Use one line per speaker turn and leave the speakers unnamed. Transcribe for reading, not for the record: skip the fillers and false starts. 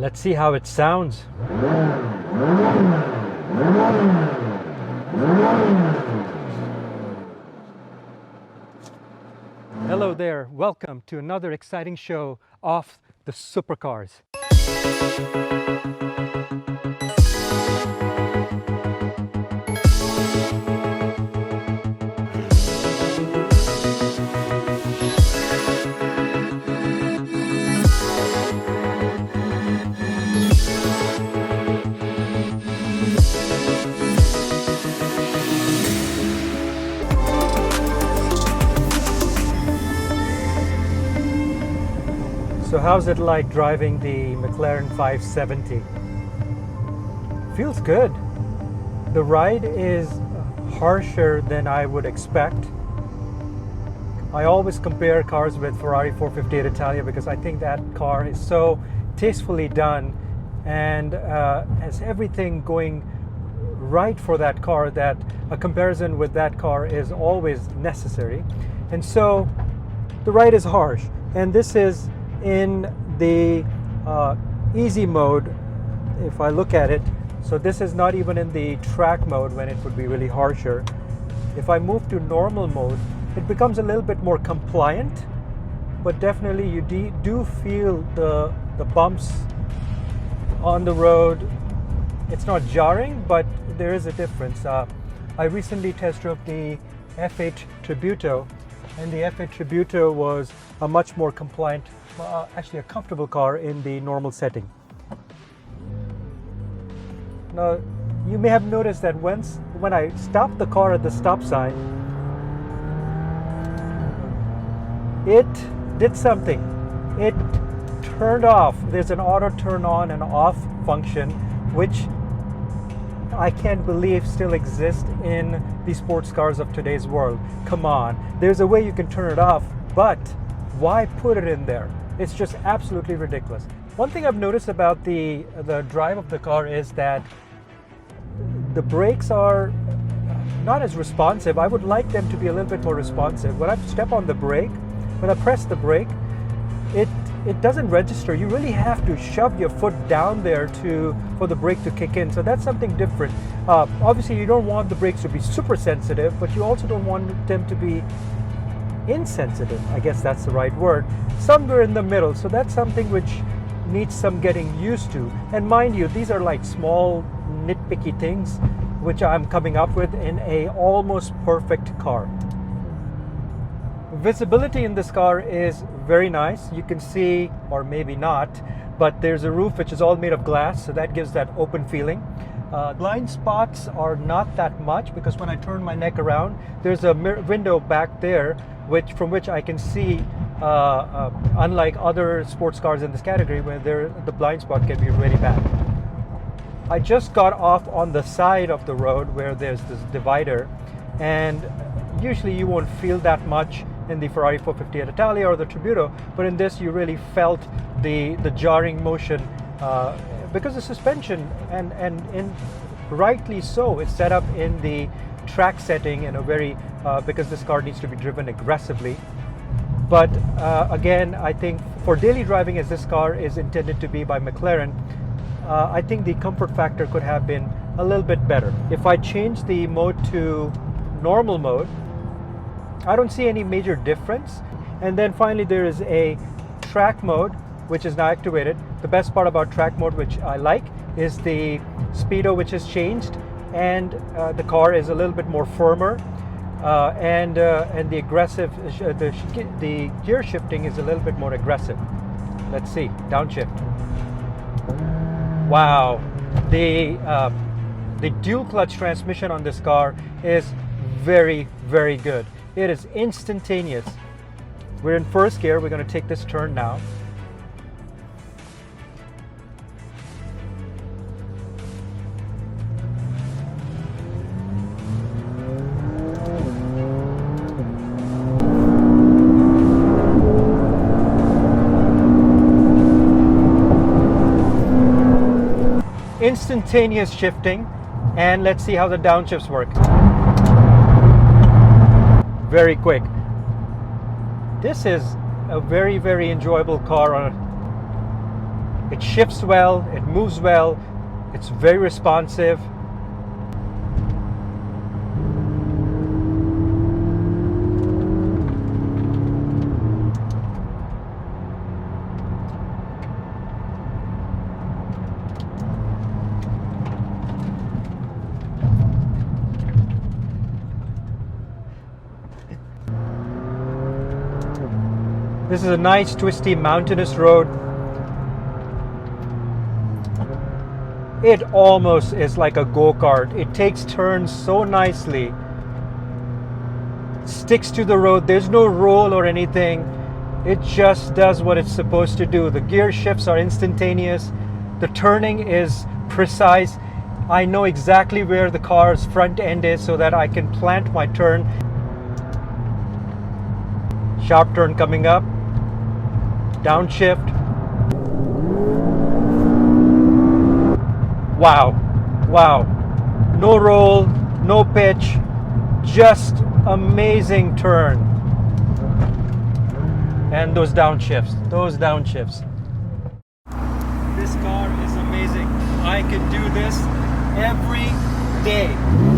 Let's see how it sounds. Hello there, welcome to another exciting show of the supercars. So how's it like driving the McLaren 570? Feels good. The ride is harsher than I would expect. I always compare cars with Ferrari 458 Italia because I think that car is so tastefully done and has everything going right for that car that a comparison with that car is always necessary. And so the ride is harsh, and this is in the easy mode. If I look at it, so this is not even in the track mode when it would be really harsher. If I move to normal mode, it becomes a little bit more compliant, but definitely you do feel the bumps on the road. It's not jarring, but there is a difference. I recently test drove the F8 Tributo, and the F8 Tributo was a much more compliant, actually a comfortable car in the normal setting. Now, you may have noticed that when I stopped the car at the stop sign, it did something. It turned off. There's an auto turn on and off function, which I can't believe still exists in the sports cars of today's world. Come on, there's a way you can turn it off, but why put it in there? It's just absolutely ridiculous. One thing I've noticed about the drive of the car is that the brakes are not as responsive. I would like them to be a little bit more responsive. When I step on the brake, when I press the brake, it doesn't register. You really have to shove your foot down there for the brake to kick in. So that's something different. Obviously, you don't want the brakes to be super sensitive, but you also don't want them to be insensitive. I guess that's the right word. Somewhere in the middle. So that's something which needs some getting used to. And mind you, these are like small nitpicky things which I'm coming up with in a almost perfect car. Visibility in this car is very nice. You can see, or maybe not, but there's a roof which is all made of glass, so that gives that open feeling. Blind spots are not that much because when I turn my neck around, there's a window back there from which I can see, unlike other sports cars in this category where the blind spot can be really bad. I just got off on the side of the road where there's this divider, and usually you won't feel that much in the Ferrari 458 Italia or the Tributo, but in this you really felt the jarring motion because the suspension and rightly so is set up in the track setting in a very because this car needs to be driven aggressively. But again, I think for daily driving, as this car is intended to be by McLaren, I think the comfort factor could have been a little bit better. If I change the mode to normal mode, I don't see any major difference. And then finally there is a track mode which is now activated. The best part about track mode, which I like, is the speedo which is changed, and the car is a little bit more firmer, and the aggressive the gear shifting is a little bit more aggressive. Let's see, downshift. Wow, the dual clutch transmission on this car is very, very good. It is instantaneous. We're in first gear. We're going to take this turn now. Instantaneous shifting, and let's see how the downshifts work. Very quick. This is a very, very enjoyable car It shifts well, it moves well, it's very responsive. This is a nice twisty mountainous road. It almost is like a go-kart. It takes turns so nicely. Sticks to the road. There's no roll or anything. It just does what it's supposed to do. The gear shifts are instantaneous. The turning is precise. I know exactly where the car's front end is so that I can plant my turn. Sharp turn coming up. Downshift. Wow, wow. No roll, no pitch, just amazing turn. And those downshifts. This car is amazing. I could do this every day.